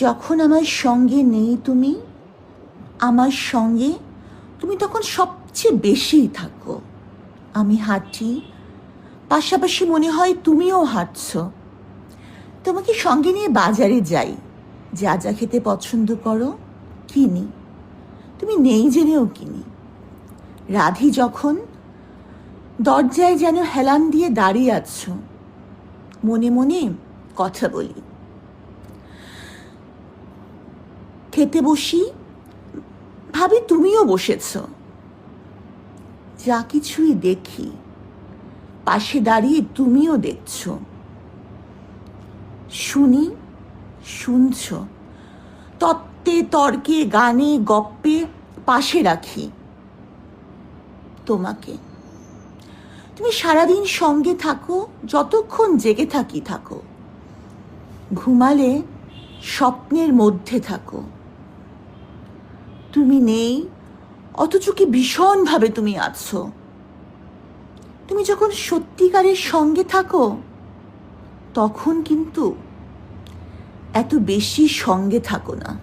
যখন আমার সঙ্গে নেই তুমি, আমার সঙ্গে তুমি তখন সবচেয়ে বেশিই থাকো। আমি হাঁটি, পাশাপাশি মনে হয় তুমিও হাঁটছ। তোমাকে সঙ্গে নিয়ে বাজারে যাই, যা যা খেতে পছন্দ করো কিনি, তুমি নেই জেনেও কিনি। রাধি যখন দরজায় যেন হেলান দিয়ে দাঁড়িয়ে আছো, মনে মনে কথা বলি। খেতে বসি, ভাবি তুমিও বসেছ। যা কিছুই দেখি, পাশে দাঁড়িয়ে তুমিও দেখছ। শুনি, শুনছ, তত্ত্বে তর্কে গানে গপ্পে পাশে রাখি তোমাকে। তুমি সারাদিন সঙ্গে থাকো, যতক্ষণ জেগে থাকো। ঘুমালে স্বপ্নের মধ্যে থাকো। তুমি নেই, অথচ কি ভীষণভাবে তুমি আছো। তুমি যখন সত্যিকারের সঙ্গে থাকো, তখন কিন্তু এত বেশি সঙ্গে থাকো না।